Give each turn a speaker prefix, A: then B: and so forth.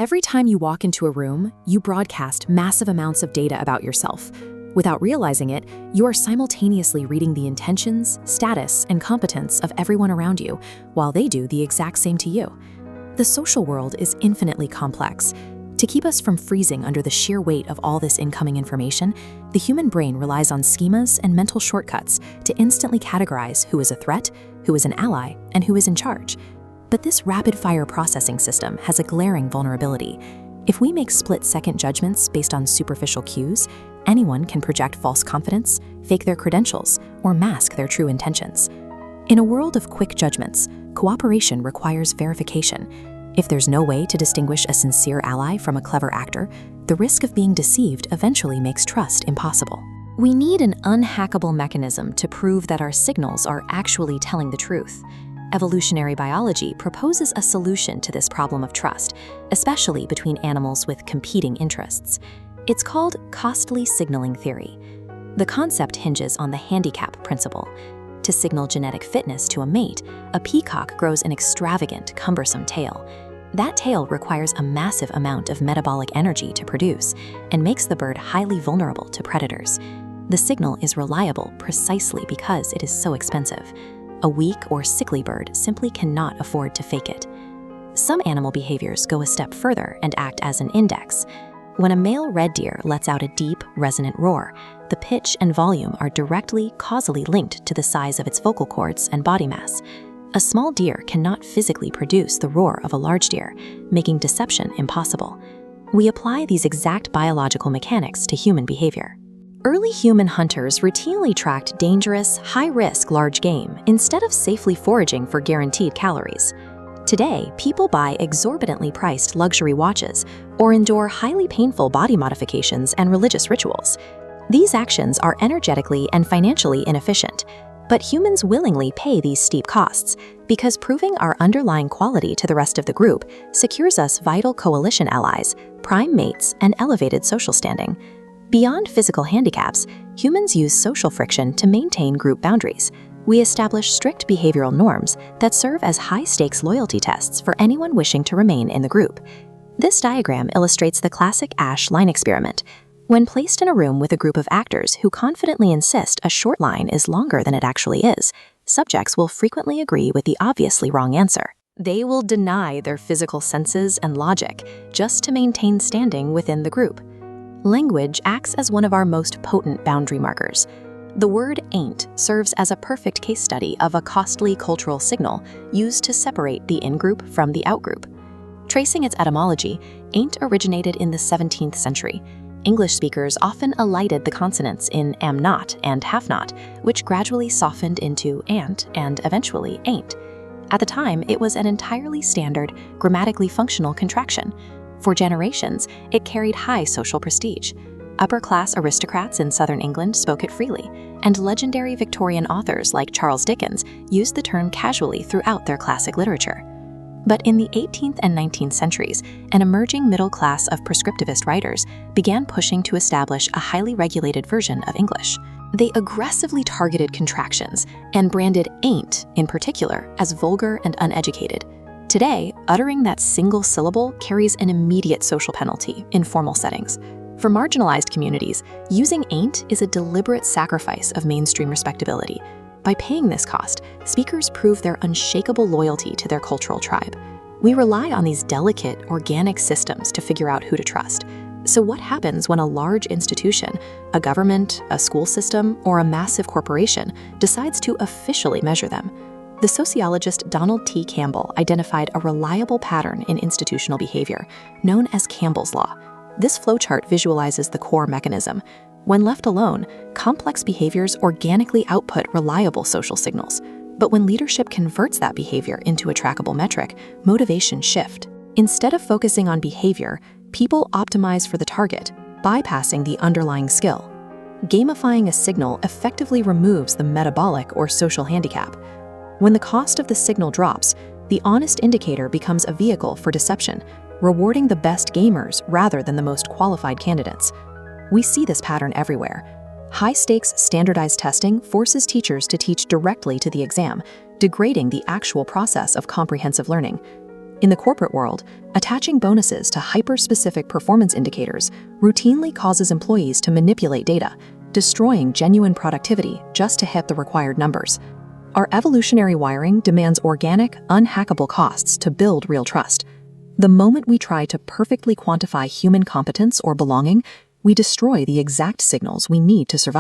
A: Every time you walk into a room, you broadcast massive amounts of data about yourself. Without realizing it, you are simultaneously reading the intentions, status, and competence of everyone around you, while they do the exact same to you. The social world is infinitely complex. To keep us from freezing under the sheer weight of all this incoming information, the human brain relies on schemas and mental shortcuts to instantly categorize who is a threat, who is an ally, and who is in charge. But this rapid-fire processing system has a glaring vulnerability. If we make split-second judgments based on superficial cues, anyone can project false confidence, fake their credentials, or mask their true intentions. In a world of quick judgments, cooperation requires verification. If there's no way to distinguish a sincere ally from a clever actor, the risk of being deceived eventually makes trust impossible. We need an unhackable mechanism to prove that our signals are actually telling the truth. Evolutionary biology proposes a solution to this problem of trust, especially between animals with competing interests. It's called costly signaling theory. The concept hinges on the handicap principle. To signal genetic fitness to a mate, a peacock grows an extravagant, cumbersome tail. That tail requires a massive amount of metabolic energy to produce and makes the bird highly vulnerable to predators. The signal is reliable precisely because it is so expensive. A weak or sickly bird simply cannot afford to fake it. Some animal behaviors go a step further and act as an index. When a male red deer lets out a deep, resonant roar, the pitch and volume are directly, causally linked to the size of its vocal cords and body mass. A small deer cannot physically produce the roar of a large deer, making deception impossible. We apply these exact biological mechanics to human behavior. Early human hunters routinely tracked dangerous, high-risk large game instead of safely foraging for guaranteed calories. Today, people buy exorbitantly priced luxury watches or endure highly painful body modifications and religious rituals. These actions are energetically and financially inefficient, but humans willingly pay these steep costs because proving our underlying quality to the rest of the group secures us vital coalition allies, prime mates, and elevated social standing. Beyond physical handicaps, humans use social friction to maintain group boundaries. We establish strict behavioral norms that serve as high-stakes loyalty tests for anyone wishing to remain in the group. This diagram illustrates the classic Ash line experiment. When placed in a room with a group of actors who confidently insist a short line is longer than it actually is, subjects will frequently agree with the obviously wrong answer. They will deny their physical senses and logic just to maintain standing within the group. Language acts as one of our most potent boundary markers. The word ain't serves as a perfect case study of a costly cultural signal used to separate the in-group from the out-group. Tracing its etymology, ain't originated in the 17th century. English speakers often elided the consonants in am not and have not, which gradually softened into ant and eventually ain't. At the time, it was an entirely standard, grammatically functional contraction. For generations, it carried high social prestige. Upper-class aristocrats in southern England spoke it freely, and legendary Victorian authors like Charles Dickens used the term casually throughout their classic literature. But in the 18th and 19th centuries, an emerging middle class of prescriptivist writers began pushing to establish a highly regulated version of English. They aggressively targeted contractions and branded ain't, in particular, as vulgar and uneducated. Today, uttering that single syllable carries an immediate social penalty in formal settings. For marginalized communities, using ain't is a deliberate sacrifice of mainstream respectability. By paying this cost, speakers prove their unshakable loyalty to their cultural tribe. We rely on these delicate, organic systems to figure out who to trust. So what happens when a large institution, a government, a school system, or a massive corporation decides to officially measure them? The sociologist Donald T. Campbell identified a reliable pattern in institutional behavior, known as Campbell's law. This flowchart visualizes the core mechanism. When left alone, complex behaviors organically output reliable social signals. But when leadership converts that behavior into a trackable metric, motivations shift. Instead of focusing on behavior, people optimize for the target, bypassing the underlying skill. Gamifying a signal effectively removes the metabolic or social handicap. When the cost of the signal drops, the honest indicator becomes a vehicle for deception, rewarding the best gamers rather than the most qualified candidates. We see this pattern everywhere. High-stakes standardized testing forces teachers to teach directly to the exam, degrading the actual process of comprehensive learning. In the corporate world, attaching bonuses to hyper-specific performance indicators routinely causes employees to manipulate data, destroying genuine productivity just to hit the required numbers. Our evolutionary wiring demands organic, unhackable costs to build real trust. The moment we try to perfectly quantify human competence or belonging, we destroy the exact signals we need to survive.